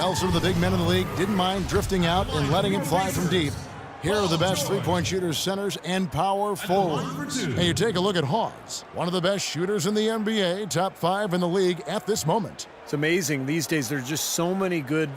Well, some of the big men in the league didn't mind drifting out and letting it fly from deep. Here are the best three-point shooters, centers, and power forwards. And you take a look at Hawes, one of the best shooters in the NBA, top 5 in the league at this moment. It's amazing these days. There's just so many good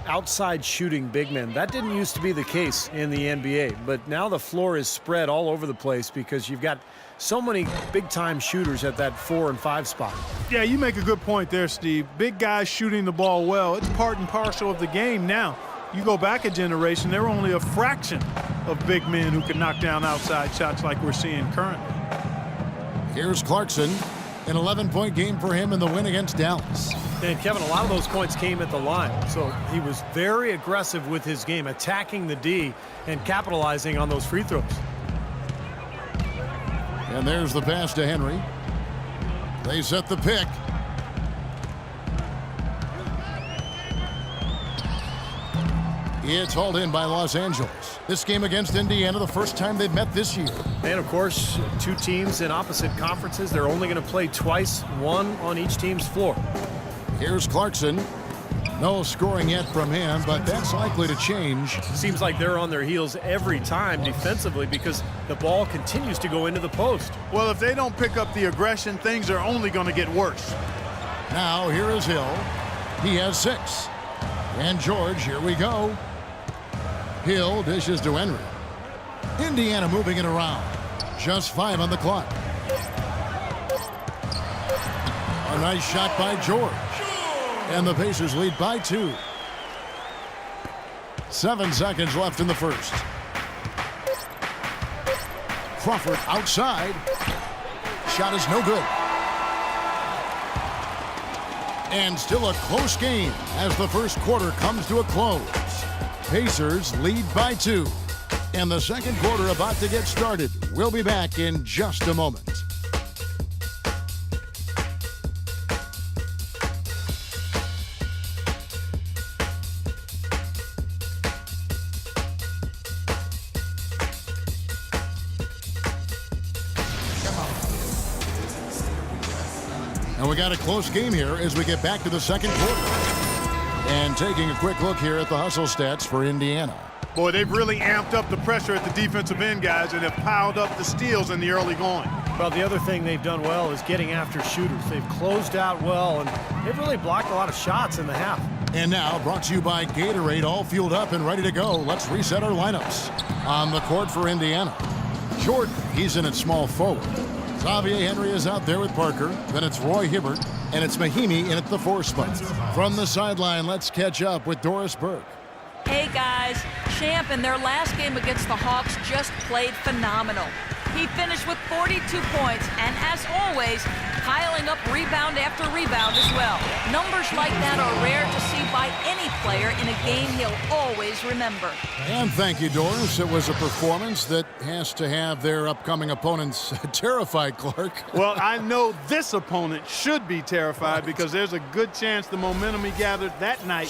outside shooting big men. That didn't used to be the case in the NBA, but now the floor is spread all over the place because you've got so many big-time shooters at that 4 and 5 spot. Yeah, you make a good point there, Steve. Big guys shooting the ball well. It's part and parcel of the game now. You go back a generation, there were only a fraction of big men who could knock down outside shots like we're seeing currently. Here's Clarkson, an 11-point game for him in the win against Dallas. And Kevin, a lot of those points came at the line, so he was very aggressive with his game, attacking the D and capitalizing on those free throws. And there's the pass to Henry. They set the pick. It's hauled in by Los Angeles. This game against Indiana, the first time they've met this year. And, of course, two teams in opposite conferences. They're only going to play twice, one on each team's floor. Here's Clarkson. No scoring yet from him, but that's likely to change. Seems like they're on their heels every time defensively because the ball continues to go into the post. Well, if they don't pick up the aggression, things are only going to get worse. Now, here is Hill. He has 6. And George, here we go. Hill dishes to Henry. Indiana moving it around. Just 5 on the clock. A nice shot by George. And the Pacers lead by 2. 7 seconds left in the first. Crawford outside. Shot is no good. And still a close game as the first quarter comes to a close. Pacers lead by 2. And the second quarter about to get started. We'll be back in just a moment. And we got a close game here as we get back to the second quarter. And taking a quick look here at the hustle stats for Indiana. Boy, they've really amped up the pressure at the defensive end, guys, and have piled up the steals in the early going. Well, the other thing they've done well is getting after shooters. They've closed out well, and they've really blocked a lot of shots in the half. And now, brought to you by Gatorade, all fueled up and ready to go. Let's reset our lineups. On the court for Indiana, Jordan, he's in at small forward. Xavier Henry is out there with Parker. Then it's Roy Hibbert, and it's Mahimi in at the 4 spot. From the sideline, let's catch up with Doris Burke. Hey guys, Champ in their last game against the Hawks just played phenomenal. He finished with 42 points and, as always, piling up rebound after rebound as well. Numbers like that are rare to see by any player in a game he'll always remember. And thank you, Doris. It was a performance that has to have their upcoming opponents terrified, Clark. Well, I know this opponent should be terrified because there's a good chance the momentum he gathered that night